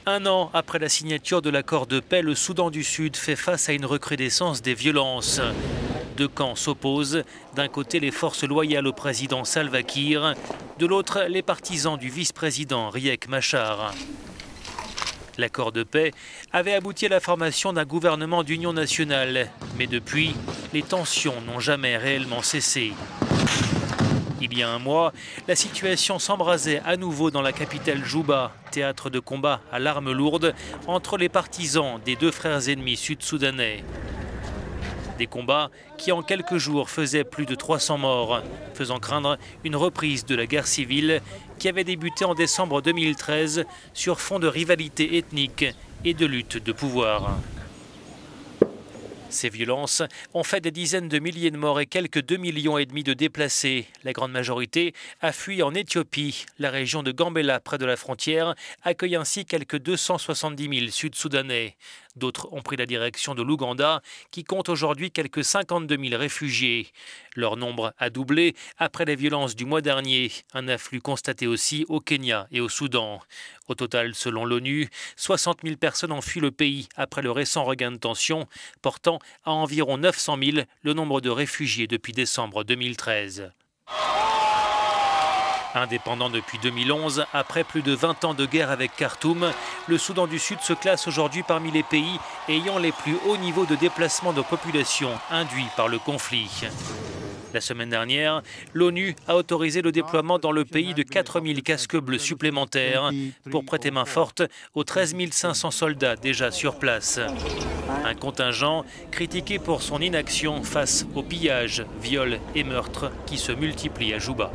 Un an après la signature de l'accord de paix, le Soudan du Sud fait face à une recrudescence des violences. Deux camps s'opposent. D'un côté, les forces loyales au président Salva Kiir, de l'autre, les partisans du vice-président Riek Machar. L'accord de paix avait abouti à la formation d'un gouvernement d'union nationale. Mais depuis, les tensions n'ont jamais réellement cessé. Il y a un mois, la situation s'embrasait à nouveau dans la capitale Djouba, théâtre de combat à l'arme lourde entre les partisans des deux frères ennemis sud-soudanais. Des combats qui en quelques jours faisaient plus de 300 morts, faisant craindre une reprise de la guerre civile qui avait débuté en décembre 2013 sur fond de rivalité ethnique et de lutte de pouvoir. Ces violences ont fait des dizaines de milliers de morts et quelques 2,5 millions de déplacés. La grande majorité a fui en Éthiopie. La région de Gambela, près de la frontière, accueille ainsi quelques 270 000 Sud-Soudanais. D'autres ont pris la direction de l'Ouganda, qui compte aujourd'hui quelques 52 000 réfugiés. Leur nombre a doublé après les violences du mois dernier. Un afflux constaté aussi au Kenya et au Soudan. Au total, selon l'ONU, 60 000 personnes ont fui le pays après le récent regain de tension, portant à environ 900 000 le nombre de réfugiés depuis décembre 2013. Indépendant depuis 2011, après plus de 20 ans de guerre avec Khartoum, le Soudan du Sud se classe aujourd'hui parmi les pays ayant les plus hauts niveaux de déplacement de population induits par le conflit. La semaine dernière, l'ONU a autorisé le déploiement dans le pays de 4 000 casques bleus supplémentaires pour prêter main forte aux 13 500 soldats déjà sur place. Un contingent critiqué pour son inaction face aux pillages, viols et meurtres qui se multiplient à Djouba.